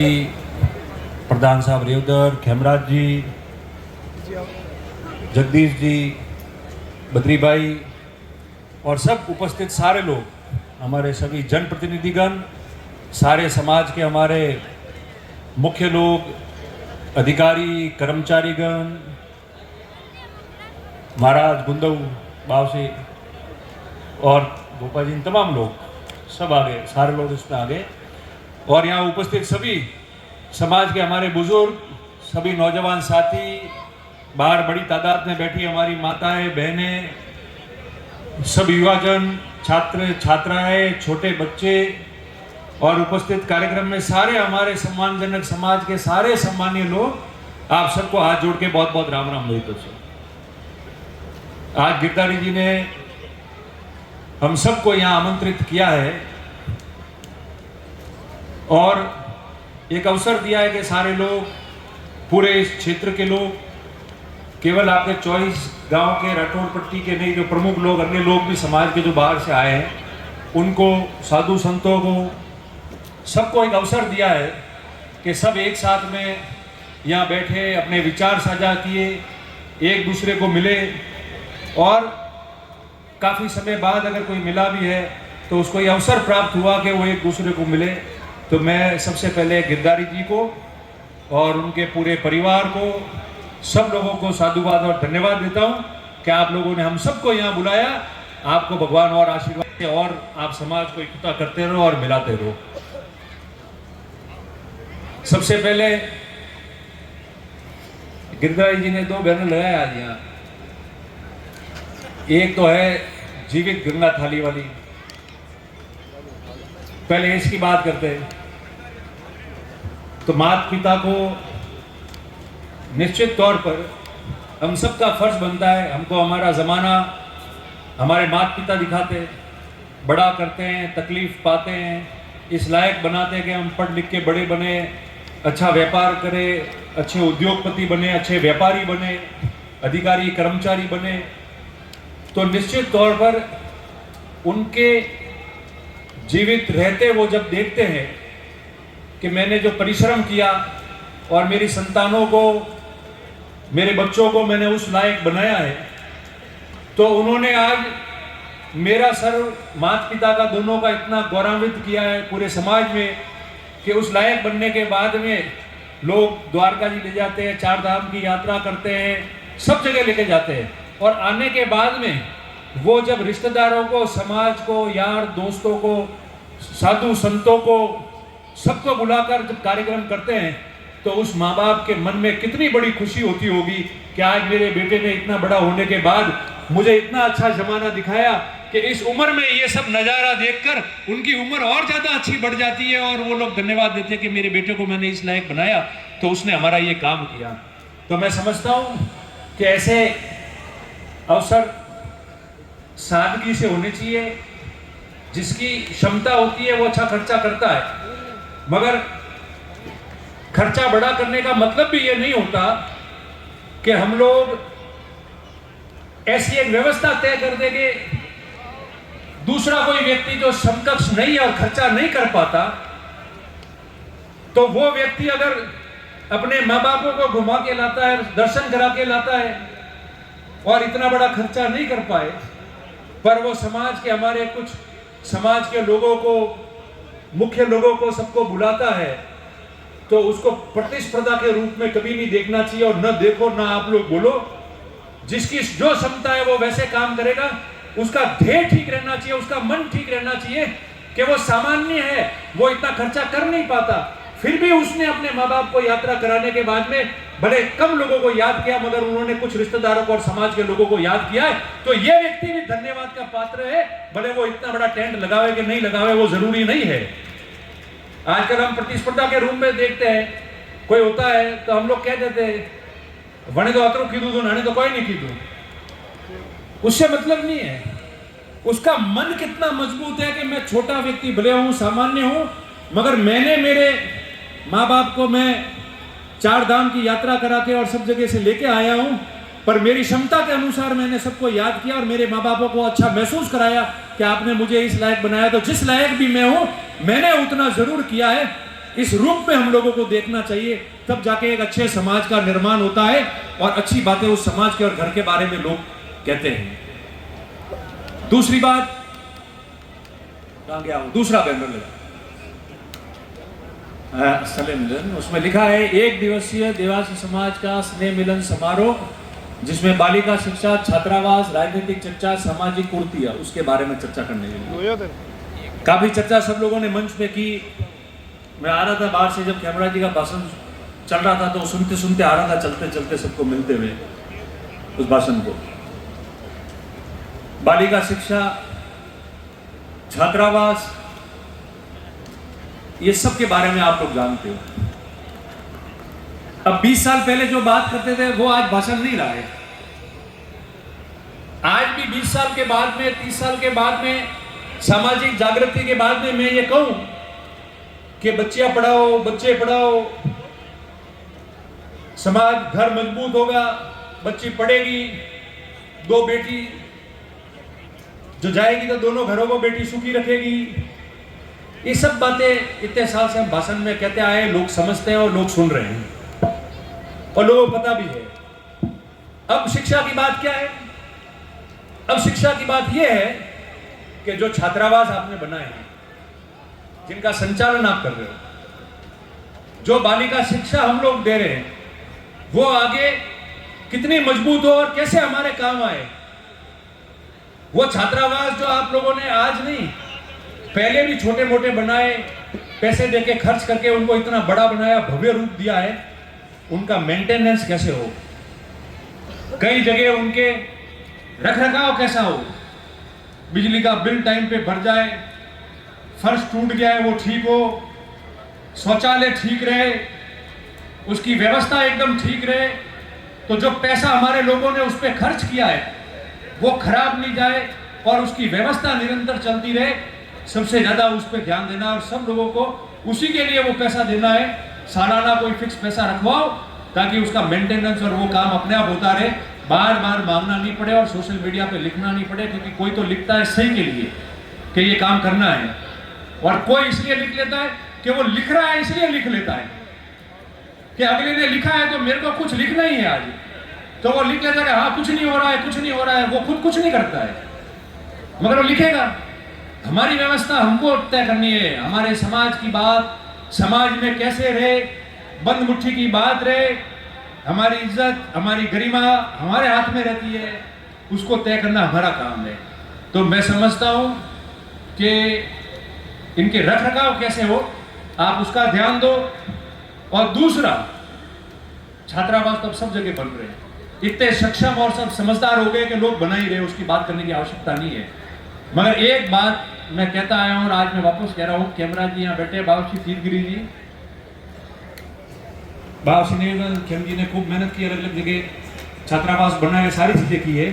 प्रधान साहब रेवदर, खेमराज जी, जगदीश जी, बद्री भाई और सब उपस्थित सारे लोग, हमारे सभी जनप्रतिनिधिगण, सारे समाज के हमारे मुख्य लोग, अधिकारी, कर्मचारीगण, महाराज गुंदऊ बावसी और गोपाल जी, तमाम लोग सब आ गए, सारे लोग इसमें आ गए। और यहाँ उपस्थित सभी समाज के हमारे बुजुर्ग, सभी नौजवान साथी, बाहर बड़ी तादाद में बैठी हमारी माताएं, बहनें, सब युवाजन, छात्र छात्राएं, छोटे बच्चे और उपस्थित कार्यक्रम में सारे हमारे सम्मानजनक समाज के सारे सम्मानीय लोग, आप सबको हाथ जोड़ के बहुत बहुत राम राम भाई। तो आज गिरधारी जी ने हम सबको यहाँ आमंत्रित किया है और एक अवसर दिया है कि सारे लोग, पूरे इस क्षेत्र के लोग, केवल आपके 24 गांव के राठौड़ पट्टी के नहीं, जो प्रमुख लोग, अन्य लोग भी समाज के जो बाहर से आए हैं, उनको, साधु संतों को, सबको एक अवसर दिया है कि सब एक साथ में यहाँ बैठे, अपने विचार साझा किए, एक दूसरे को मिले। और काफ़ी समय बाद अगर कोई मिला भी है तो उसको ये अवसर प्राप्त हुआ कि वो एक दूसरे को मिले। तो मैं सबसे पहले गिरधारी जी को और उनके पूरे परिवार को, सब लोगों को साधुवाद और धन्यवाद देता हूँ कि आप लोगों ने हम सबको यहाँ बुलाया। आपको भगवान और आशीर्वाद दे और आप समाज को इकट्ठा करते रहो और मिलाते रहो। सबसे पहले गिरधारी जी ने 2 बैनर लगाया आज यहाँ। एक तो है जीवित गंगा थाली वाली, पहले इसकी बात करते हैं। तो माता पिता को निश्चित तौर पर हम सबका फर्ज बनता है, हमको हमारा ज़माना हमारे माता पिता दिखाते हैं, बड़ा करते हैं, तकलीफ पाते हैं, इस लायक बनाते हैं कि हम पढ़ लिख के बड़े बने, अच्छा व्यापार करें, अच्छे उद्योगपति बने, अच्छे व्यापारी बने, अधिकारी कर्मचारी बने। तो निश्चित तौर पर उनके जीवित रहते वो जब देखते हैं कि मैंने जो परिश्रम किया और मेरी संतानों को, मेरे बच्चों को मैंने उस लायक बनाया है, तो उन्होंने आज मेरा सर, माता पिता का, दोनों का इतना गौरवान्वित किया है पूरे समाज में कि उस लायक बनने के बाद में लोग द्वारका जी ले जाते हैं, 4 धाम की यात्रा करते हैं, सब जगह लेके जाते हैं। और आने के बाद में वो जब रिश्तेदारों को, समाज को, यार दोस्तों को, साधु संतों को, सबको बुलाकर जब कार्यक्रम करते हैं, तो उस माँ बाप के मन में कितनी बड़ी खुशी होती होगी कि आज मेरे बेटे ने इतना बड़ा होने के बाद मुझे इतना अच्छा जमाना दिखाया कि इस उम्र में ये सब नज़ारा देखकर उनकी उम्र और ज़्यादा अच्छी बढ़ जाती है और वो लोग धन्यवाद देते हैं कि मेरे बेटे को मैंने इस लायक बनाया, तो उसने हमारा ये काम किया। तो मैं समझता हूँ कि ऐसे अवसर सादगी से होने चाहिए। जिसकी क्षमता होती है वो अच्छा खर्चा करता है, मगर खर्चा बड़ा करने का मतलब भी ये नहीं होता कि हम लोग ऐसी एक व्यवस्था तय कर देंगे, दूसरा कोई व्यक्ति जो समकक्ष नहीं है और खर्चा नहीं कर पाता, तो वो व्यक्ति अगर अपने माँ बापों को घुमा के लाता है, दर्शन करा के लाता है और इतना बड़ा खर्चा नहीं कर पाए, पर वो समाज के, हमारे कुछ समाज के लोगों को, मुख्य लोगों को, सबको बुलाता है, तो उसको प्रतिस्पर्धा के रूप में कभी नहीं देखना चाहिए। और न देखो ना आप लोग बोलो, जिसकी जो क्षमता है वो वैसे काम करेगा, उसका ध्येय ठीक रहना चाहिए, उसका मन ठीक रहना चाहिए कि वो सामान्य है, वो इतना खर्चा कर नहीं पाता, फिर भी उसने अपने माँ बाप को यात्रा कराने के बाद में बड़े कम लोगों को याद किया, मगर उन्होंने कुछ रिश्तेदारों को और समाज के लोगों को याद किया है। तो ये व्यक्ति भी धन्यवाद का पात्र है, भले वो इतना बड़ा टेंट लगावे कि नहीं लगावे, वो जरूरी नहीं है। आजकल हम प्रतिस्पर्धा के रूप में देखते हैं, कोई होता है तो हम लोग कह देते हैं वने तो अतरू कीधु तो नाने तो कोई नहीं कीधु। उससे मतलब नहीं है, उसका मन कितना मजबूत है कि मैं छोटा व्यक्ति भले हूँ, सामान्य हूँ, मगर मैंने मेरे माँ बाप को मैं 4 धाम की यात्रा करा के और सब जगह से लेके आया हूँ, पर मेरी क्षमता के अनुसार मैंने सबको याद किया और मेरे माँ बापों को अच्छा महसूस कराया कि आपने मुझे इस लायक बनाया। तो जिस लायक भी मैं हूँ, मैंने उतना जरूर किया है इस रूप में हम लोगों को देखना चाहिए, तब जाके एक अच्छे समाज का निर्माण होता है और अच्छी बातें उस समाज के और घर के बारे में लोग कहते हैं। दूसरी बात, कहां गया हूं, दूसरा बैनर लगा स्नेह मिलन, उसमें लिखा है 1 दिवसीय देवासी समाज का स्नेह मिलन समारोह, जिसमें बालिका शिक्षा, छात्रावास, राजनीतिक चर्चा, सामाजिक कुरीतियां, उसके बारे में चर्चा करने के लिए काफी चर्चा सब लोगों ने मंच पे की। मैं आ रहा था बाहर से, जब कैमरा जी का भाषण चल रहा था तो सुनते सुनते आ रहा था, चलते चलते सबको मिलते हुए उस भाषण को। बालिका शिक्षा, छात्रावास, ये सब के बारे में आप लोग जानते हो। अब 20 साल पहले जो बात करते थे वो आज भाषण नहीं रहा है। आज भी 20 साल के बाद में, 30 साल के बाद में, सामाजिक जागृति के बाद में मैं ये कहूं कि बच्चियां पढ़ाओ, बच्चे पढ़ाओ, समाज घर मजबूत होगा, बच्ची पढ़ेगी, 2 बेटी जो जाएगी तो दोनों घरों को बेटी सुखी रखेगी। ये सब बातें इतने साल से हम भाषण में कहते आए, लोग समझते हैं और लोग सुन रहे हैं और लोगों को पता भी है। अब शिक्षा की बात क्या है? अब शिक्षा की बात यह है कि जो छात्रावास आपने बनाए हैं, जिनका संचालन आप कर रहे हो, जो बालिका शिक्षा हम लोग दे रहे हैं, वो आगे कितनी मजबूत हो और कैसे हमारे काम आए। वो छात्रावास जो आप लोगों ने आज नहीं, पहले भी छोटे मोटे बनाए, पैसे देके खर्च करके उनको इतना बड़ा बनाया, भव्य रूप दिया है, उनका मेंटेनेंस कैसे हो, कई जगह उनके रखरखाव कैसा हो, बिजली का बिल टाइम पे भर जाए, फर्श टूट गया है वो ठीक हो, शौचालय ठीक रहे, उसकी व्यवस्था एकदम ठीक रहे, तो जो पैसा हमारे लोगों ने उस पर खर्च किया है वो खराब नहीं जाए और उसकी व्यवस्था निरंतर चलती रहे। सबसे ज्यादा उस पर ध्यान देना और सब लोगों को उसी के लिए वो पैसा देना है। सालाना कोई फिक्स पैसा रखवाओ ताकि उसका मेंटेनेंस और वो काम अपने आप होता रहे, बार बार मांगना नहीं पड़े और सोशल मीडिया पे लिखना नहीं पड़े, क्योंकि कोई तो लिखता है सही के लिए कि ये काम करना है और कोई इसलिए लिख लेता है कि वो लिख रहा है इसलिए लिख लेता है कि अगले ने लिखा है तो मेरे को कुछ लिखना ही है आज, तो वो लिख लेता है हाँ कुछ नहीं हो रहा है, कुछ नहीं हो रहा है, वो खुद कुछ नहीं करता है मगर वो लिखेगा। हमारी व्यवस्था हमको तय करनी है, हमारे समाज की बात, समाज में कैसे रहे, बंद मुट्ठी की बात रहे, हमारी इज्जत, हमारी गरिमा हमारे हाथ में रहती है, उसको तय करना हमारा काम है। तो मैं समझता हूं कि इनके रखरखाव कैसे हो, आप उसका ध्यान दो। और दूसरा, छात्रावास तो अब सब जगह बन रहे हैं, इतने सक्षम और सब समझदार हो गए कि लोग बना ही रहे, उसकी बात करने की आवश्यकता नहीं है। मगर एक बात मैं कहता आया हूं और आज मैं वापस कह रहा हूं, कैमरा जी यहाँ बैठे, बाबूश्री तीरगिरी जी, बाबूश्री ने, खेम जी ने खूब मेहनत की, अलग अलग जगह छात्रावास बनाए, सारी चीजें की है।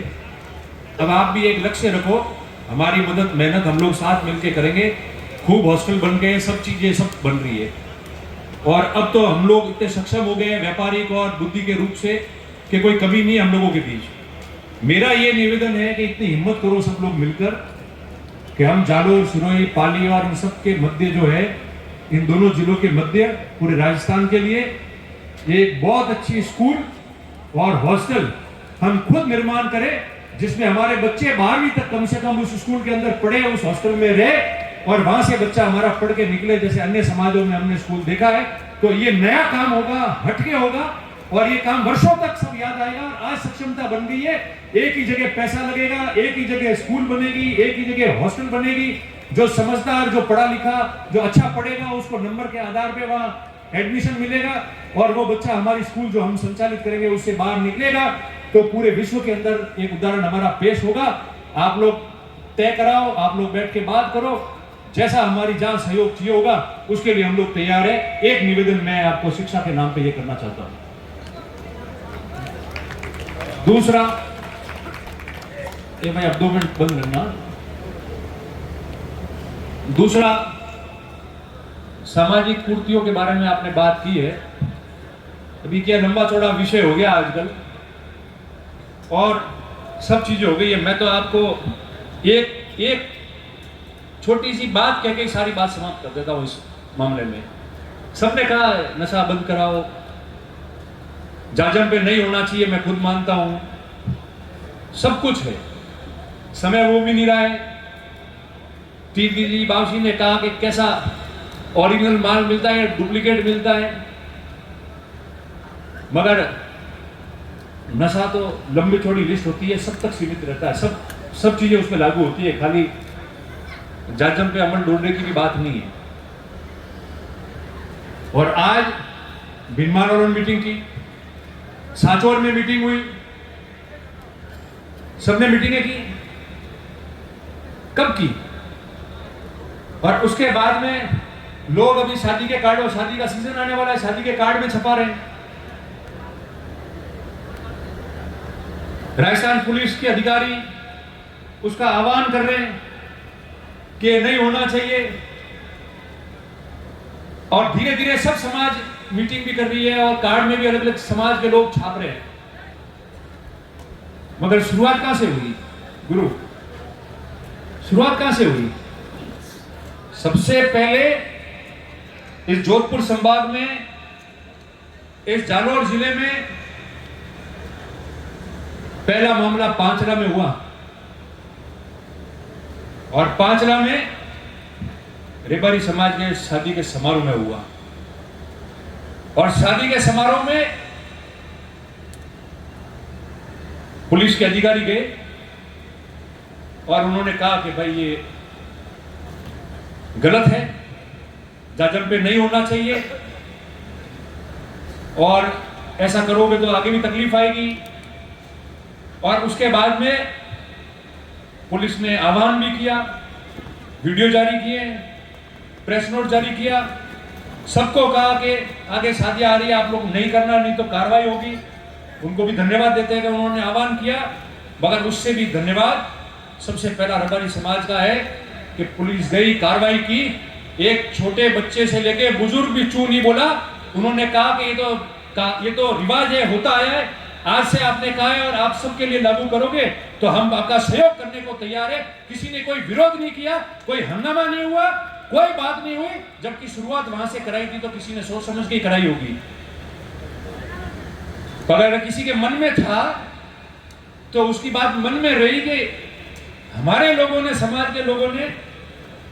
अब आप भी एक लक्ष्य रखो, हमारी मदद मेहनत हम लोग साथ मिलकर करेंगे, खूब हॉस्टल बन गए, सब चीजें सब बन रही है और अब तो हम लोग इतने सक्षम हो गए व्यापारिक और बुद्धि के रूप से कि कोई कमी नहीं है हम लोगों के बीच। मेरा ये निवेदन है कि इतनी हिम्मत करो सब लोग मिलकर कि हम जालोर, सिरोही, पाली और इन सब के मध्य जो है, इन दोनों जिलों के मध्य पूरे राजस्थान के लिए एक बहुत अच्छी स्कूल और हॉस्टल हम खुद निर्माण करें, जिसमें हमारे बच्चे 12वीं तक कम से कम उस स्कूल के अंदर पढ़े, उस हॉस्टल में रहे और वहां से बच्चा हमारा पढ़ के निकले, जैसे अन्य समाजों में हमने स्कूल देखा है। तो ये नया काम होगा, हटके होगा और ये काम वर्षों तक सब याद आएगा। और आज सक्षमता बन गई है, एक ही जगह पैसा लगेगा, एक ही जगह स्कूल बनेगी, एक ही जगह हॉस्टल बनेगी। जो समझदार, जो पढ़ा लिखा, जो अच्छा पढ़ेगा, उसको नंबर के आधार पे वहां एडमिशन मिलेगा और वो बच्चा हमारी स्कूल जो हम संचालित करेंगे उससे बाहर निकलेगा तो पूरे विश्व के अंदर एक उदाहरण हमारा पेश होगा। आप लोग तय कराओ, आप लोग बैठ के बात करो, जैसा हमारी जहां सहयोग चाहिए होगा उसके लिए हम लोग तैयार है। एक निवेदन मैं आपको शिक्षा के नाम पे ये करना चाहता हूं। दूसरा, ये मैं अब 2 मिनट बंद करना। दूसरा, सामाजिक कुरीतियों के बारे में आपने बात की है। अभी क्या लंबा चौड़ा विषय हो गया आजकल और सब चीजें हो गई है। मैं तो आपको एक छोटी सी बात कह के सारी बात समाप्त कर देता हूं इस मामले में। सबने कहा नशा बंद कराओ, जाजम पे नहीं होना चाहिए, मैं खुद मानता हूं, सब कुछ है, समय वो भी नहीं रहा है। टीवी बाबूजी ने कहा कि कैसा ओरिजिनल माल मिलता है, डुप्लीकेट मिलता है, मगर नशा तो लंबी चौड़ी लिस्ट होती है, सब तक सीमित रहता है, सब चीजें उसमें लागू होती है, खाली जाजम पे अमल ढूंढने की भी बात नहीं है। और आज भिनमार में मीटिंग की, सांचौर में मीटिंग हुई, सबने मीटिंगें की, कब की? और उसके बाद में लोग अभी शादी के कार्ड, और शादी का सीजन आने वाला है, शादी के कार्ड में छपा रहे हैं। राजस्थान पुलिस के अधिकारी उसका आह्वान कर रहे हैं कि नहीं होना चाहिए, और धीरे धीरे सब समाज मीटिंग भी कर रही है और कार्ड में भी अलग अलग समाज के लोग छाप रहे हैं। मगर शुरुआत कहां से हुई गुरु? शुरुआत कहां से हुई? सबसे पहले इस जोधपुर संभाग में, इस जालौर जिले में पहला मामला पांचला में हुआ, और पांचला में रेबारी समाज के शादी के समारोह में हुआ। और शादी के समारोह में पुलिस के अधिकारी गए और उन्होंने कहा कि भाई ये गलत है, जाजम पे नहीं होना चाहिए, और ऐसा करोगे तो आगे भी तकलीफ आएगी। और उसके बाद में पुलिस ने आह्वान भी किया, वीडियो जारी किए, प्रेस नोट जारी किया, सबको कहा कि आगे शादियां आ रही है, आप लोग नहीं करना, नहीं तो कार्रवाई होगी। उनको भी धन्यवाद देते हैं कि उन्होंने आह्वान किया, मगर उससे भी धन्यवाद सबसे पहला रबारी समाज का है कि पुलिस गई, कार्रवाई की, एक छोटे बच्चे से लेके बुजुर्ग भी चू नहीं बोला। उन्होंने कहा कि ये तो रिवाज है, होता आया है, आज से आपने कहा है और आप सबके लिए लागू करोगे तो हम आपका सहयोग करने को तैयार है। किसी ने कोई विरोध नहीं किया, कोई हंगामा नहीं हुआ, कोई बात नहीं हुई, जबकि शुरुआत वहां से कराई थी तो किसी ने सोच समझ के कराई होगी। पर अगर किसी के मन में था तो उसकी बात मन में रही कि हमारे लोगों ने, समाज के लोगों ने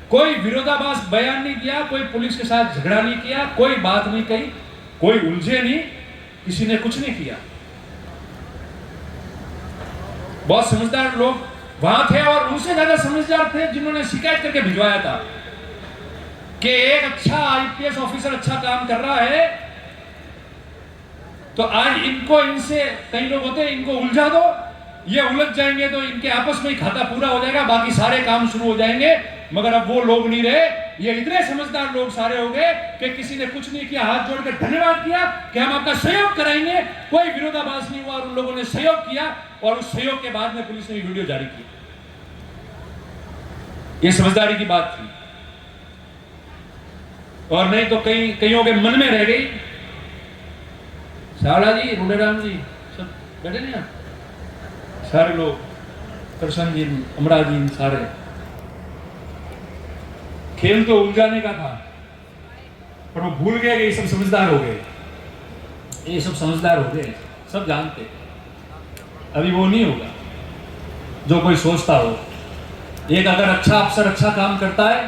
कोई विरोधाभास बयान नहीं किया, कोई पुलिस के साथ झगड़ा नहीं किया, कोई बात नहीं कही, कोई उलझे नहीं, किसी ने कुछ नहीं किया। बहुत समझदार लोग वहां थे और उनसे ज्यादा समझदार थे जिन्होंने शिकायत करके भिजवाया था कि एक अच्छा आईपीएस ऑफिसर अच्छा काम कर रहा है, तो आज इनको, इनसे कई लोग होते हैं, इनको उलझा दो, ये उलझ जाएंगे तो इनके आपस में ही खाता पूरा हो जाएगा, बाकी सारे काम शुरू हो जाएंगे। मगर अब वो लोग नहीं रहे, ये इतने समझदार लोग सारे हो गए कि किसी ने कुछ नहीं किया, हाथ जोड़कर धन्यवाद किया कि हम आपका सहयोग कराएंगे, कोई विरोधाभास नहीं हुआ, और उन लोगों ने सहयोग किया, और उस सहयोग के बाद में पुलिस ने वीडियो जारी की। ये समझदारी की बात थी, और नहीं तो कईयों के मन में रह गई। शाला जी, रुडेराम जी, सब बैठे नहीं आप, सारे लोग, कृष्ण जी, अमरा जी, सारे। खेल तो उलझाने का था, पर वो भूल गए कि ये सब समझदार हो गए, ये सब समझदार हो गए, सब जानते। अभी वो नहीं होगा जो कोई सोचता हो। एक अगर अच्छा अफसर अच्छा काम करता है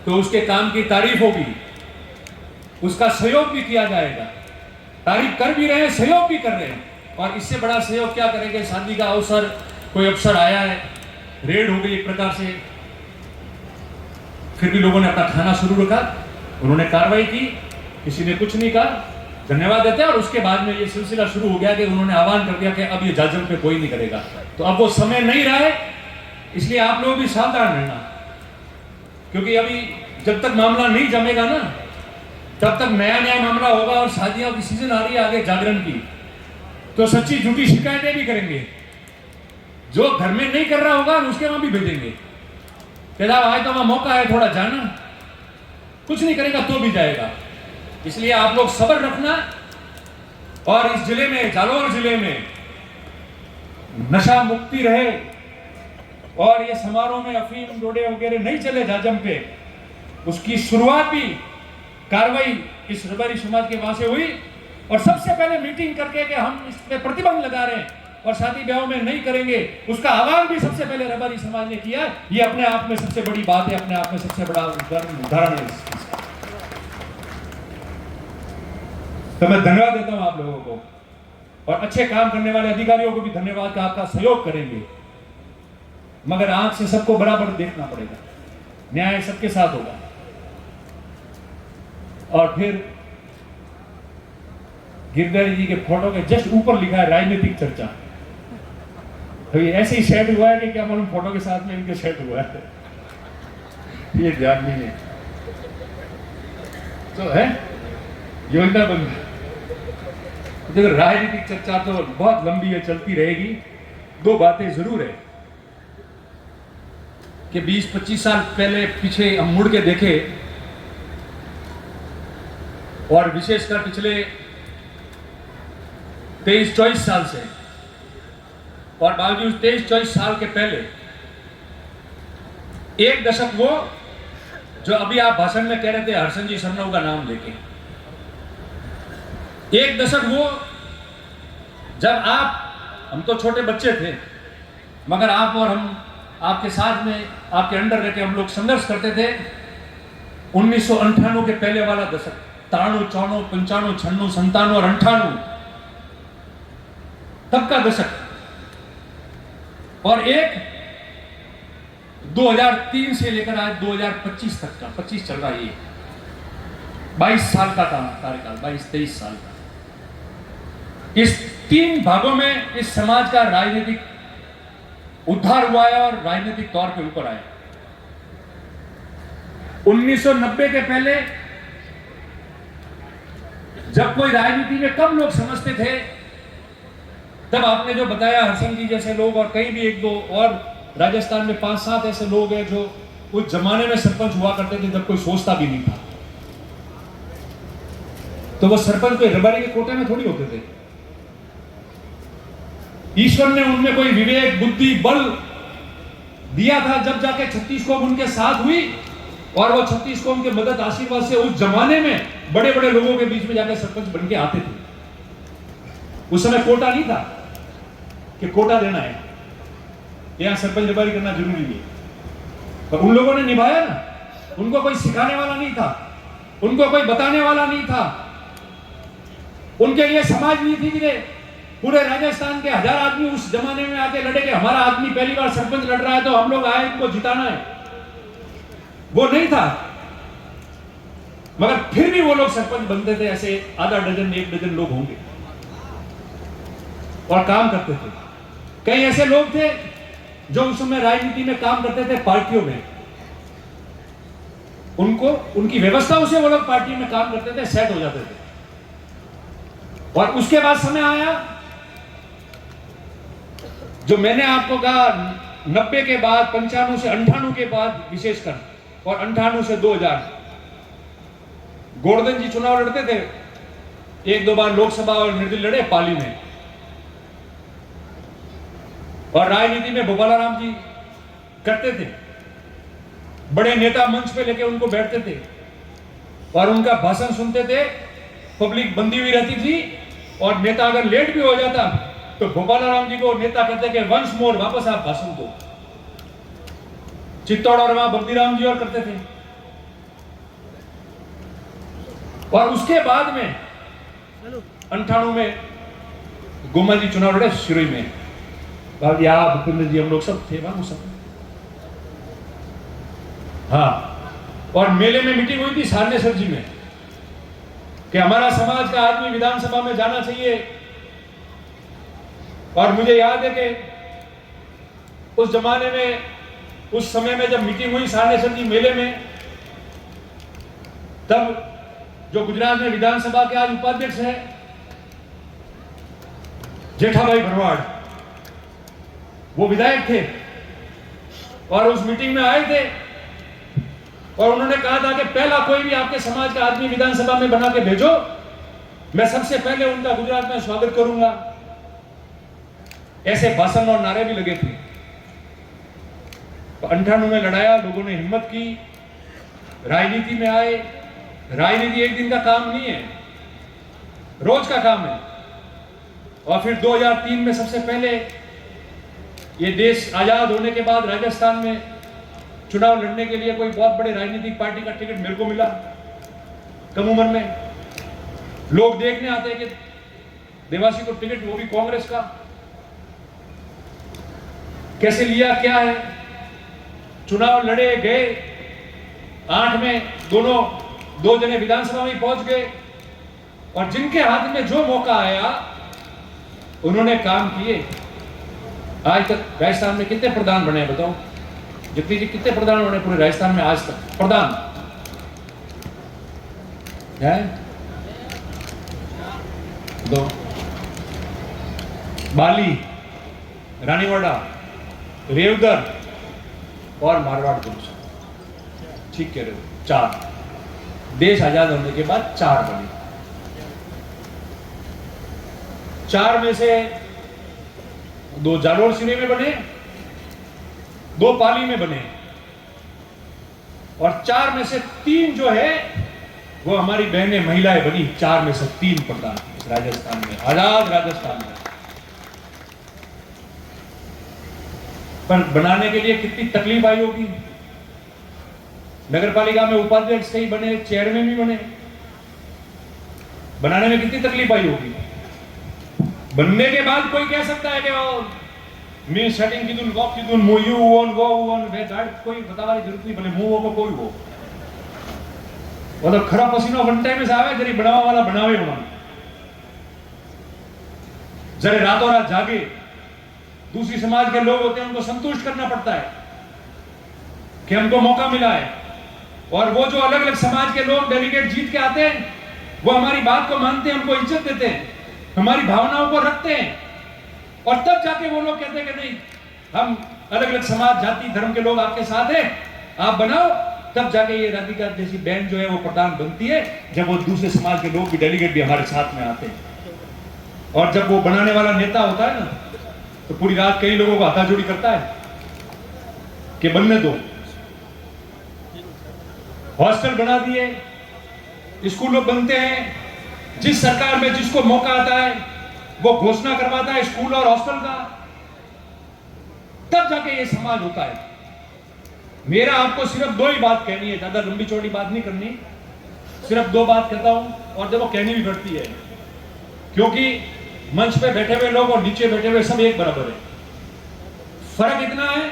तो उसके काम की तारीफ होगी, उसका सहयोग भी किया जाएगा, तारीफ कर भी रहे हैं, सहयोग भी कर रहे हैं। और इससे बड़ा सहयोग क्या करेंगे? शादी का अवसर, कोई अफसर आया है, रेड हो गई एक प्रकार से, फिर भी लोगों ने अपना खाना शुरू रखा, उन्होंने कार्रवाई की, किसी ने कुछ नहीं कहा, धन्यवाद देते हैं। और उसके बाद में ये सिलसिला शुरू हो गया कि उन्होंने आह्वान कर दिया कि अब ये जाजम पे कोई नहीं करेगा। तो अब वो समय नहीं रहा है, इसलिए आप लोग भी सावधान रहना, क्योंकि अभी जब तक मामला नहीं जमेगा ना, तब तक नया नया मामला होगा, और शादियों की सीजन आ रही है आगे जागरण की, तो सच्ची झूठी शिकायतें भी करेंगे। जो घर में नहीं कर रहा होगा उसके वहां भी भेजेंगे, आज तो वहां मौका है थोड़ा जाना, कुछ नहीं करेगा तो भी जाएगा। इसलिए आप लोग सब्र रखना, और इस जिले में, जालौर जिले में नशा मुक्ति रहे, और ये समारोह में अफीम डोडे वगैरह नहीं चले जाजम पे, उसकी शुरुआत भी कार्रवाई इस रबारी समाज के वहां से हुई और सबसे पहले मीटिंग करके कि हम इस पे प्रतिबंध लगा रहे हैं और शादी ब्याह में नहीं करेंगे, उसका आह्वान भी सबसे पहले रबारी समाज ने किया। ये अपने आप में सबसे बड़ी बात है, अपने आप में सबसे बड़ा उदाहरण है। तो मैं धन्यवाद देता हूं आप लोगों को और अच्छे काम करने वाले अधिकारियों को भी धन्यवाद का आपका सहयोग करेंगे, मगर आंख से सबको बराबर देखना पड़ेगा, न्याय सबके साथ होगा। और फिर गिरधारी जी के फोटो के जस्ट ऊपर लिखा है राजनीतिक चर्चा। तो ये ऐसे ही सेट हुआ है कि क्या मालूम फोटो के साथ में इनके सेट हुआ है, ये ध्यान नहीं है। तो है योजना बंद। देखो राजनीतिक चर्चा तो बहुत लंबी है, चलती रहेगी। दो बातें जरूर है कि 20-25 साल पहले पीछे हम मुड़ के देखे और विशेषकर पिछले 23-24 साल से, और बावजूद 23-24 साल के पहले एक दशक वो जो अभी आप भाषण में कह रहे थे हरसन जी सरनऊ का नाम लेके, एक दशक वो जब हम तो छोटे बच्चे थे, मगर आप और हम आपके साथ में आपके अंडर रहकर हम लोग संघर्ष करते थे। 1998 के पहले वाला दशक, 93, 94, 95, 96, 97 और 98 तब का दशक, और एक 2003 से लेकर आज 2025 तक का, 25 चल रहा है, ये 22 साल का कार्यकाल, 22-23 साल का। इस 3 भागों में इस समाज का राजनीतिक उद्धार हुआ है और राजनीतिक तौर पे ऊपर आया। 1990 के पहले जब कोई राजनीति में कम लोग समझते थे, तब आपने जो बताया हरसन जी जैसे लोग और कई भी 1-2 और राजस्थान में 5-7 ऐसे लोग हैं जो उस जमाने में सरपंच हुआ करते थे जब कोई सोचता भी नहीं था। तो वो सरपंच कोई रबारी के कोटे में थोड़ी होते थे। ईश्वर ने उनमें कोई विवेक, बुद्धि, बल दिया था, जब जाके 36 कौम उनके साथ हुई और वो 36 कौम के मदद आशीर्वाद से उस जमाने में बड़े बड़े लोगों के बीच में जाकर सरपंच बन के आते थे। उस समय कोटा नहीं था कि कोटा देना है, यहां सरपंच रबारी करना जरूरी है, पर उन लोगों ने निभाया ना। उनको कोई सिखाने वाला नहीं था, उनको कोई बताने वाला नहीं था, उनके लिए समाज नहीं थी कि पूरे राजस्थान के 1000 आदमी उस जमाने में आके लड़े कि हमारा आदमी पहली बार सरपंच लड़ रहा है तो हम लोग आए इनको जिताना है, वो नहीं था। मगर फिर भी वो लोग सरपंच बनते थे, ऐसे आधा डजन 1 डजन लोग होंगे और काम करते थे। कई ऐसे लोग थे जो उस समय राजनीति में काम करते थे पार्टियों में, उनको उनकी व्यवस्थाओं से वो लोग पार्टी में काम करते थे, सेट हो जाते थे। और उसके बाद समय आया जो मैंने आपको कहा 90 के बाद, 95 से 98 के बाद विशेषकर, और 98 से 2000 गोवर्धन जी चुनाव लड़ते थे, 1-2 बार लोकसभा और निर्दलीय लड़े पाली में, और राजनीति में भोपालाराम जी करते थे। बड़े नेता मंच पे लेके उनको बैठते थे और उनका भाषण सुनते थे, पब्लिक बंधी हुई रहती थी, और नेता अगर लेट भी हो जाता तो भोपालाराम जी को नेता कहते कि वंस मोर, वापस आप भाषण दो। चित्तौड़ और वहां बद्रीराम जी और करते थे। और उसके बाद में 98 में गोमा जी चुनाव लड़े शिरोई में, भूपेंद्र जी हम लोग सब थे वहां उस समय। हाँ, और मेले में मीटिंग हुई थी सारनेसर जी में कि हमारा समाज का आदमी विधानसभा में जाना चाहिए। और मुझे याद है कि उस जमाने में, उस समय में जब मीटिंग हुई सारनेसर जी मेले में, तब जो गुजरात में विधानसभा के आज उपाध्यक्ष हैं जेठाभाई भरवाड़, वो विधायक थे और उस मीटिंग में आए थे और उन्होंने कहा था कि पहला कोई भी आपके समाज का आदमी विधानसभा में बना के भेजो, मैं सबसे पहले उनका गुजरात में स्वागत करूंगा। ऐसे भाषण और नारे भी लगे थे। तो 98 में लड़ाया, लोगों ने हिम्मत की, राजनीति में आए, राजनीति एक दिन का काम नहीं है, रोज का काम है। और फिर 2003 में सबसे पहले ये देश आजाद होने के बाद राजस्थान में चुनाव लड़ने के लिए कोई बहुत बड़े राजनीतिक पार्टी का टिकट मेरे को मिला कम उम्र में। लोग देखने आते हैं कि देवासी को टिकट, वो भी कांग्रेस का, कैसे लिया, क्या है। चुनाव लड़े गए, 8 में दो जने विधानसभा में पहुंच गए और जिनके हाथ में जो मौका आया उन्होंने काम किए। आज तक राजस्थान में कितने प्रधान बने बताओ, जगदीश जी, कितने प्रधान बने पूरे राजस्थान में आज तक? प्रधान है 2, बाली, रानीवाड़ा, रेवदर और मारवाड़ पुलिस। ठीक कह रहे हो, 4। देश आजाद होने के बाद 4 बने। 4 में से 2 जालोर सिरे में बने, 2 पाली में बने, और 4 में से 3 जो है वो हमारी बहनें महिलाएं बनी। 4 में से 3 प्रधान राजस्थान में, आजाद राजस्थान में। पर बनाने के लिए कितनी तकलीफ आई होगी। नगर पालिका में उपाध्यक्ष ही बने, चेयरमैन भी बने, बनाने में कितनी तकलीफ आई होगी। बनने के बाद कोई कह सकता है कि मैं सेटिंग की दून गॉप की दून मुयू one go one way that, कोई बताने की जरूरत नहीं, भले मुंह हो कोई हो, मतलब खरा पसीना वन टाइम में से आवे, जरी बनावा वाला बनावे बना, जरे रातों रात जागे। दूसरी समाज के लोग होते हैं, उनको संतुष्ट करना पड़ता है कि हमको मौका मिला है। और वो जो अलग अलग समाज के लोग डेलीगेट जीत के आते हैं, वो हमारी बात को मानते हैं, हमको इज्जत देते हैं, हमारी भावनाओं को रखते हैं, और तब जाके वो लोग कहते हैं कि नहीं, हम अलग अलग समाज, जाति, धर्म के लोग आपके साथ हैं, आप बनाओ। तब जाके ये राधिका जैसी बहन जो है वो प्रधान बनती है, जब वो दूसरे समाज के लोग भी, डेलीगेट भी हमारे साथ में आते हैं। और जब वो बनाने वाला नेता होता है ना, तो पूरी रात कई लोगों को हाथाजोड़ी करता है कि बनने दो। हॉस्टल बना दिए, स्कूल बनते हैं, जिस सरकार में जिसको मौका आता है वो घोषणा करवाता है स्कूल और हॉस्टल का, तब जाके ये समाज होता है। मेरा आपको सिर्फ 2 ही बात कहनी है, ज्यादा लंबी चौड़ी बात नहीं करनी, सिर्फ 2 बात कहता हूं, और देखो कहनी भी पड़ती है, क्योंकि मंच पे बैठे हुए लोग और नीचे बैठे हुए सब एक बराबर है। फर्क इतना है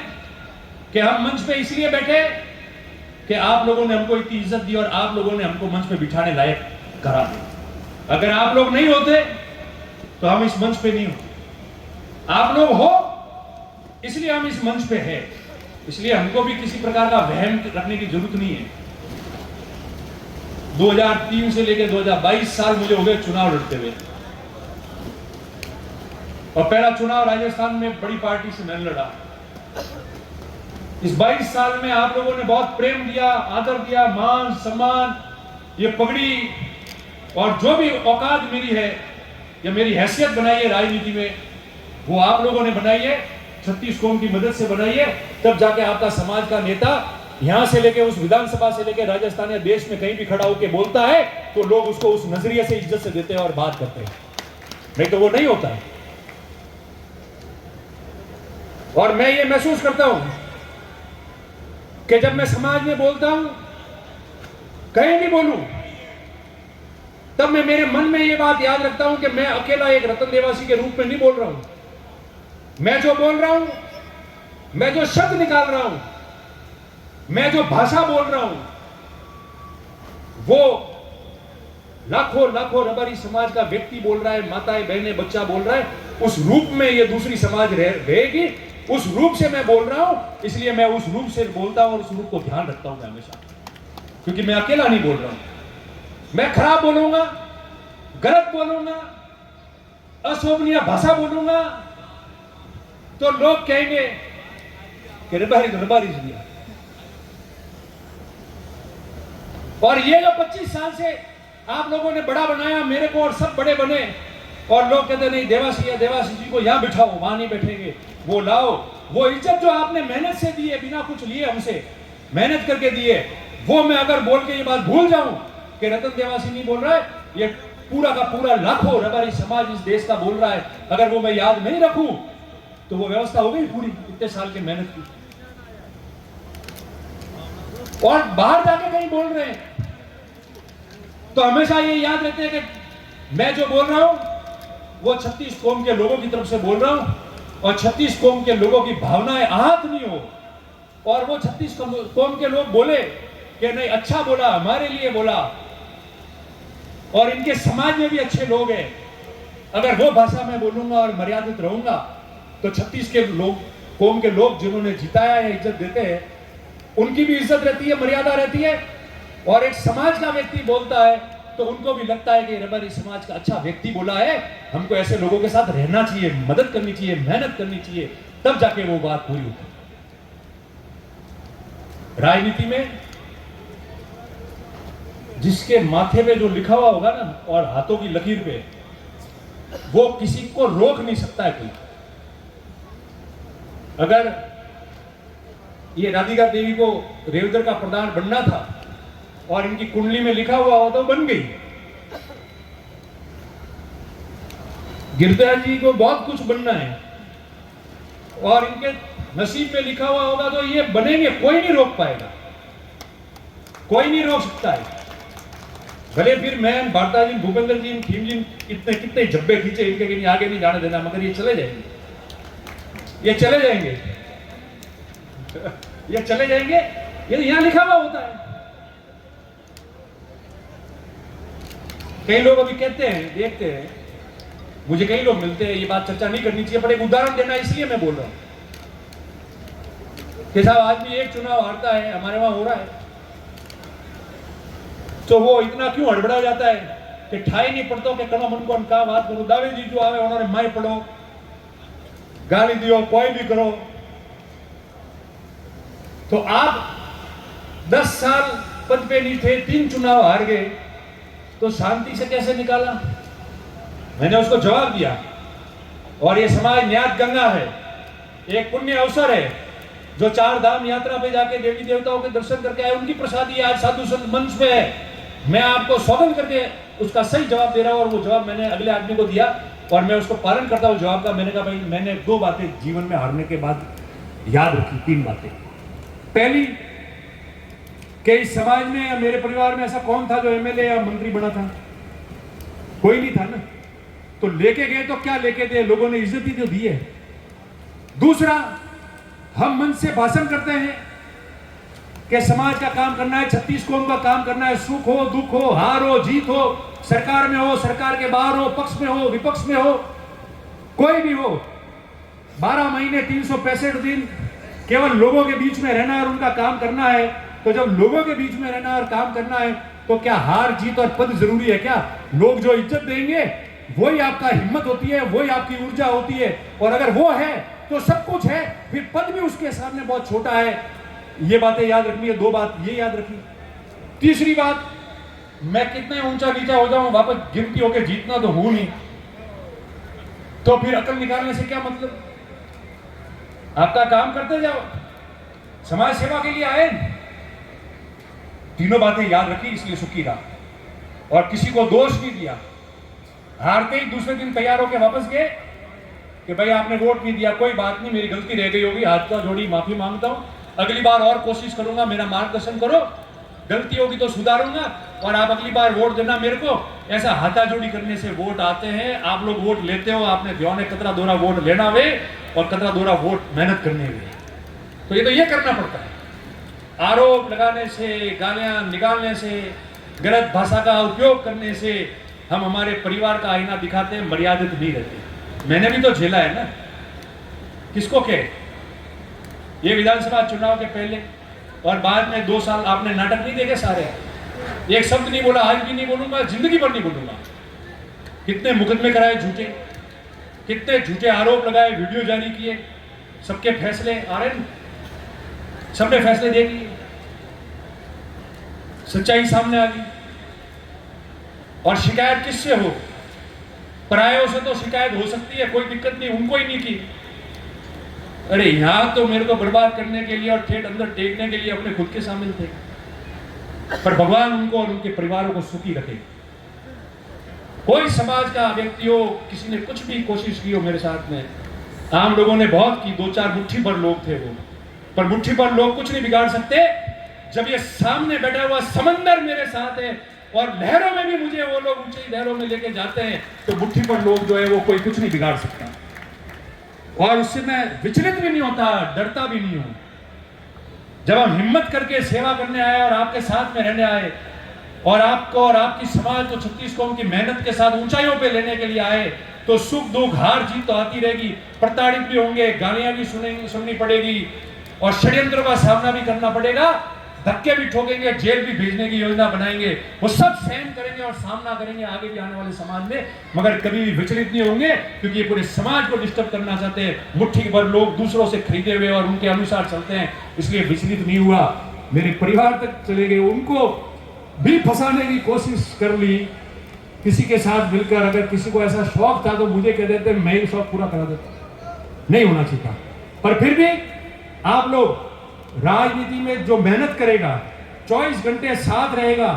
कि हम मंच पे इसलिए बैठे कि आप लोगों ने हमको इतनी इज्जत दी और आप लोगों ने हमको मंच पे बिठाने लायक करा दिया। अगर आप लोग नहीं होते तो हम इस मंच पे नहीं होते। आप लोग हो इसलिए हम इस मंच पे हैं, इसलिए हमको भी किसी प्रकार का वहम रखने की जरूरत नहीं है। 2003 से लेकर 2022 साल मुझे हो गए चुनाव लड़ते हुए, और पहला चुनाव राजस्थान में बड़ी पार्टी से मैंने लड़ा। इस 22 साल में आप लोगों ने बहुत प्रेम दिया, आदर दिया, मान सम्मान, ये पगड़ी और जो भी औकात मेरी है या मेरी हैसियत बनाई है राजनीति में, वो आप लोगों ने बनाई है, 36 कौम की मदद से बनाई है। तब जाके आपका समाज का नेता यहां से लेके उस विधानसभा से लेके राजस्थान या देश में कहीं भी खड़ा होकर बोलता है तो लोग उसको उस नजरिए से इज्जत से देते हैं और बात करते हैं, नहीं तो वो नहीं होता है। और मैं ये महसूस करता हूं कि जब मैं समाज में बोलता हूं, कहीं भी बोलूं, तब मैं मेरे मन में ये बात याद रखता हूं कि मैं अकेला एक रतन देवासी के रूप में नहीं बोल रहा हूं। मैं जो बोल रहा हूं, मैं जो शब्द निकाल रहा हूं, मैं जो भाषा बोल रहा हूं, वो लाखों लाखों रबारी समाज का व्यक्ति बोल रहा है, माताएं, बहनें, बच्चा बोल रहा है, उस रूप में ये दूसरी समाज रहेगी, उस रूप से मैं बोल रहा हूं। इसलिए मैं उस रूप से बोलता हूं और उस रूप को ध्यान रखता हूं मैं हमेशा, क्योंकि मैं अकेला नहीं बोल रहा हूं। मैं खराब बोलूंगा, गलत बोलूंगा, अशोभनीय भाषा बोलूंगा तो लोग कहेंगे कि रबारी दिया। और ये जो 25 साल से आप लोगों ने बड़ा बनाया मेरे को, और सब बड़े बने, और लोग कहते नहीं देवासी जी को यहां बिठाओ, वहां नहीं बैठेंगे, वो लाओ। वो इज्जत जो आपने मेहनत से दी है, बिना कुछ लिए हमसे मेहनत करके दी है, वो मैं अगर बोल के ये बात भूल जाऊं कि रतन देवासी नहीं बोल रहा है, ये पूरा का पूरा लाखों रबारी समाज इस देश का बोल रहा है। अगर वो मैं याद नहीं रखूं तो वो व्यवस्था हो गई पूरी इतने साल की मेहनत की। और बाहर जाके कहीं बोल रहे हैं तो हमेशा ये याद रखते हैं कि मैं जो बोल रहा हूं वो 36 कौम के लोगों की तरफ से बोल रहा हूं और 36 कौम के लोगों की भावनाएं आहत नहीं हो, और वो 36 कौम के लोग बोले कि नहीं अच्छा बोला, हमारे लिए बोला, और इनके समाज में भी अच्छे लोग हैं। अगर वो भाषा में बोलूंगा और मर्यादित रहूंगा तो 36 के लोग, कौम के लोग जिन्होंने जिताया है, इज्जत देते हैं, उनकी भी इज्जत रहती है, मर्यादा रहती है। और एक समाज का व्यक्ति बोलता है तो उनको भी लगता है कि रबारी समाज का अच्छा व्यक्ति बोला है, हमको ऐसे लोगों के साथ रहना चाहिए, मदद करनी चाहिए, मेहनत करनी चाहिए, तब जाके वो बात पूरी होती। राजनीति में जिसके माथे पे जो लिखा हुआ होगा ना और हाथों की लकीर पे, वो किसी को रोक नहीं सकता है कोई। अगर ये राधिका देवी को रेवदर का प्रधान बनना था और इनकी कुंडली में लिखा हुआ हो तो बन गई। गिरधर जी को बहुत कुछ बनना है और इनके नसीब में लिखा हुआ होगा तो ये बनेंगे, कोई नहीं रोक पाएगा, कोई नहीं रोक सकता है। भले फिर मैं वार्ता जी, भूपेंद्र जी, भीम जी कितने कितने जब्बे खींचे इनके कि आगे नहीं जाने देना, मगर ये चले जाएंगे, ये चले जाएंगे, ये चले जाएंगे, ये यहां लिखा हुआ होता है। कई लोग अभी कहते हैं, देखते हैं, मुझे कई लोग मिलते हैं, ये बात चर्चा नहीं करनी चाहिए पर एक उदाहरण देना इसलिए मैं बोल रहा हूं कि साहब आदमी एक चुनाव हारता है, हमारे वहां हो रहा है, तो वो इतना क्यों हड़बड़ा जाता है कि ठाई नहीं पड़ता कि कणो मन को अनका बात करो, दावे जी जो आवे उन्होंने माई पड़ो, गाली दियो, कोई भी करो। तो आप 10 साल पद पे नहीं थे, 3 चुनाव हार गए, तो शांति से कैसे निकाला? मैंने उसको जवाब दिया, और ये समाज न्याय गंगा है, एक पुण्य अवसर है, जो 4 धाम यात्रा पे जाके देवी देवताओं के दर्शन करके आए, उनकी प्रसादी आज साधु संत मंच पे है। मैं आपको सौगंध करके उसका सही जवाब दे रहा हूं, और वो जवाब मैंने अगले आदमी को दिया और मैं उसको पालन करता हूं जवाब का। मैंने कहा भाई मैंने 2 बातें जीवन में हारने के बाद याद रखी, 3 बातें। पहली कि इस समाज में या मेरे परिवार में ऐसा कौन था जो एमएलए या मंत्री बना था? कोई नहीं था ना, तो लेके गए तो क्या लेके गए, लोगों ने इज्जत ही तो दी है। दूसरा, हम मन से भाषण करते हैं कि समाज का काम करना है, 36 कौम का काम करना है, सुख हो दुख हो, हार हो जीत हो, सरकार में हो सरकार के बाहर हो, पक्ष में हो विपक्ष में हो, कोई भी हो, 12 महीने 365 दिन केवल लोगों के बीच में रहना है और उनका काम करना है। तो जब लोगों के बीच में रहना और काम करना है तो क्या हार जीत और पद जरूरी है क्या? लोग जो इज्जत देंगे वही आपका हिम्मत होती है, वही आपकी ऊर्जा होती है, और अगर वो है तो सब कुछ है, फिर पद भी उसके सामने बहुत छोटा है। ये बातें याद रखनी है, 2 बात ये याद रखनी। तीसरी बात, मैं कितने ऊंचा नीचा हो जाऊं, वापस गिनती होकर जीतना तो हूं नहीं, तो फिर अकल निकालने से क्या मतलब? आपका काम करते जाओ, समाज सेवा के लिए आए। तीनों बातें याद रखी, इसलिए सुखी रहा और किसी को दोष नहीं दिया। हारते ही दूसरे दिन तैयार होकर वापस गए कि भाई आपने वोट नहीं दिया, कोई बात नहीं, मेरी गलती रह गई होगी, हाथ का जोड़ी माफी मांगता हूं, अगली बार और कोशिश करूंगा, मेरा मार्गदर्शन करो, गलती होगी तो सुधारूंगा, और आप अगली बार वोट देना मेरे को। ऐसा हाथा जोड़ी करने से वोट आते हैं। आप लोग वोट लेते हो, आपने ध्यान कतरा दोरा वोट लेना वे और कतरा दोरा वोट मेहनत करने वे, तो ये करना पड़ता है। आरोप लगाने से, गालियां निकालने से, गलत भाषा का उपयोग करने से हम हमारे परिवार का आईना दिखाते हैं, मर्यादित नहीं रहते। मैंने भी तो झेला है ना, किसको कहे? ये विधानसभा चुनाव के पहले और बाद में 2 साल आपने नाटक नहीं देखे सारे, एक शब्द नहीं बोला, आज भी नहीं बोलूंगा, जिंदगी भर नहीं बोलूंगा। कितने मुकदमे कराए झूठे, कितने झूठे आरोप लगाए, वीडियो जारी किए, सबके फैसले आ रहे हैं, सबने फैसले दे दिए, सच्चाई सामने आ गई। और शिकायत किससे हो? परायों से तो शिकायत हो सकती है, कोई दिक्कत नहीं, उनको ही नहीं की। अरे यहां तो मेरे को बर्बाद करने के लिए और ठेठ अंदर टेकने के लिए अपने खुद के शामिल थे। पर भगवान उनको और उनके परिवारों को सुखी रखे। कोई समाज का व्यक्ति हो, किसी ने कुछ भी कोशिश की हो मेरे साथ में, आम लोगों ने बहुत की, 2-4 मुट्ठी भर लोग थे वो, पर मुट्ठी भर लोग कुछ नहीं बिगाड़ सकते जब ये सामने बैठा हुआ समंदर मेरे साथ है और लहरों में भी मुझे वो लोग ऊंची लहरों में लेके जाते हैं, तो मुट्ठी भर लोग जो है वो कोई कुछ नहीं बिगाड़ सकता। और उससे मैं विचलित भी नहीं होता, डरता भी नहीं हूं। जब हम हिम्मत करके सेवा करने आए और आपके साथ में रहने आए और आपको और आपकी समाज को 36 कौम की मेहनत के साथ ऊंचाइयों पे लेने के लिए आए, तो सुख दुख हार जीत तो आती रहेगी, प्रताड़ित भी होंगे, गालियां भी सुननी पड़ेगी और षड्यंत्रों का सामना भी करना पड़ेगा, धक्के भी ठोकेंगे, जेल भी भेजने की योजना बनाएंगे, वो सब सहन करेंगे और सामना करेंगे आगे भी आने वाले समाज में, मगर कभी भी विचलित नहीं होंगे, क्योंकि ये पूरे समाज को डिस्टर्ब करना चाहते हैं। मुट्ठी भर लोग दूसरों से खरीदे हुए और उनके अनुसार चलते हैं, इसलिए विचलित नहीं हुआ। मेरे परिवार तक चले गए, उनको भी फंसाने की कोशिश कर ली किसी के साथ मिलकर। अगर किसी को ऐसा शौक था तो मुझे कह देते, मैं ही शौक पूरा करा देता, नहीं होना चाहिए था। पर फिर भी आप लोग, राजनीति में जो मेहनत करेगा, 24 घंटे साथ रहेगा,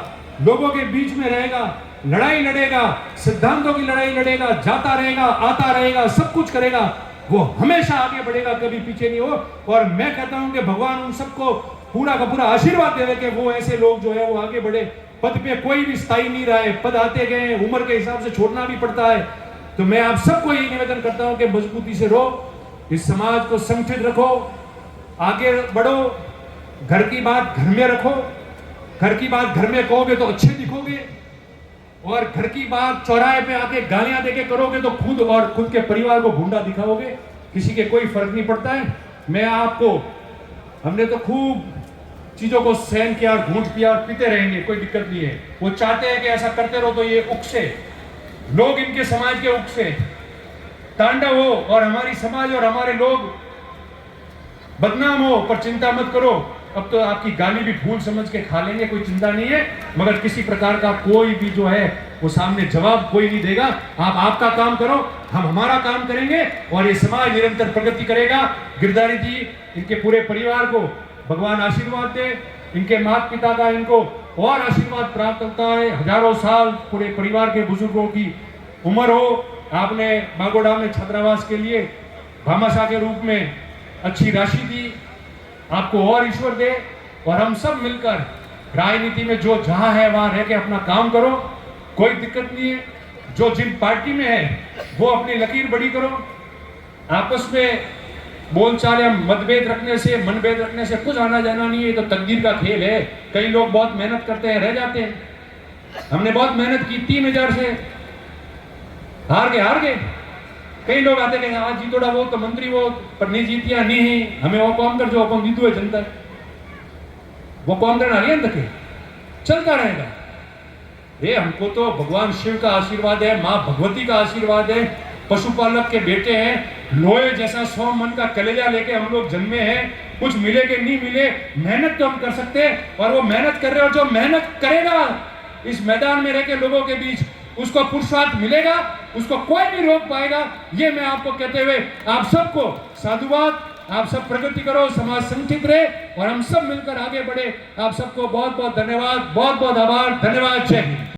लोगों के बीच में रहेगा, लड़ाई लड़ेगा, सिद्धांतों की लड़ाई लड़ेगा, जाता रहेगा, आता रहेगा, सब कुछ करेगा, वो हमेशा आगे बढ़ेगा, कभी पीछे नहीं हो। और मैं कहता हूं कि भगवान उन सबको पूरा का पूरा आशीर्वाद देवे कि वो ऐसे लोग जो है वो आगे बढ़े। पद पे कोई भी स्थायी नहीं रहा है, पद आते गए, उम्र के हिसाब से छोड़ना भी पड़ता है। तो मैं आप सबको यही निवेदन करता हूं कि मजबूती से रहो, इस समाज को संगठित रखो, आगे बढ़ो, घर की बात घर में रखो, घर की बात घर में कहोगे तो अच्छे दिखोगे, और घर की बात चौराहे पे आके गालियां देके करोगे तो खुद के परिवार को गुंडा दिखाओगे, किसी के कोई फर्क नहीं पड़ता है। मैं आपको, हमने तो खूब चीजों को सहन किया और घूंट पिया और पीते रहेंगे, कोई दिक्कत नहीं है। वो चाहते हैं कि ऐसा करते रहो, तो ये उकसे लोग, इनके समाज के उकसे तांडव हो और हमारी समाज और हमारे लोग बदनाम हो, पर चिंता मत करो, अब तो आपकी गाली भी भूल समझ के खा लेंगे, कोई चिंता नहीं है। मगर किसी प्रकार का कोई भी जो है वो सामने जवाब कोई नहीं देगा। आप आपका काम करो, हम हमारा काम करेंगे और ये समाज निरंतर प्रगति करेगा। गिरधारी जी, इनके पूरे परिवार को भगवान आशीर्वाद दे, इनके माता पिता का इनको और आशीर्वाद प्राप्त होता है, हजारों साल पूरे परिवार के बुजुर्गों की उम्र हो। आपने बागोड़ा में छात्रावास के लिए भामाशाह के रूप में अच्छी राशि दी, आपको और ईश्वर दे, और हम सब मिलकर राजनीति में जो जहां है वहां रह के अपना काम करो, कोई दिक्कत नहीं है। जो जिन पार्टी में है वो अपनी लकीर बड़ी करो, आपस में बोलचाल या मतभेद रखने से, मनभेद रखने से कुछ आना जाना नहीं है, तो तकदीर का खेल है। कई लोग बहुत मेहनत करते हैं, रह जाते हैं। हमने बहुत मेहनत की, 3000 से हार गए। कई लोग आते हैं, आज जीतोड़ा वो तो मंत्री वो, पर नहीं जीतिया नहीं, हमें वो कौन कर जो अपन जीतू है जनता, वो कौन करना रही है, चलता रहेगा। ये हमको तो भगवान शिव का आशीर्वाद है, माँ भगवती का आशीर्वाद है, पशुपालक के बेटे हैं, लोहे जैसा 100 मन का कलेजा लेके हम लोग जन्मे हैं। कुछ मिले कि नहीं मिले, मेहनत तो हम कर सकते हैं, और वो मेहनत कर रहे हैं। और जो मेहनत करेगा इस मैदान में रह के लोगों के बीच, उसको पुरुषार्थ मिलेगा, उसको कोई नहीं रोक पाएगा। ये मैं आपको कहते हुए आप सबको साधुवाद, आप सब प्रगति करो, समाज संगठित रहे और हम सब मिलकर आगे बढ़े। आप सबको बहुत बहुत धन्यवाद, बहुत बहुत आभार, धन्यवाद, जय हिंद।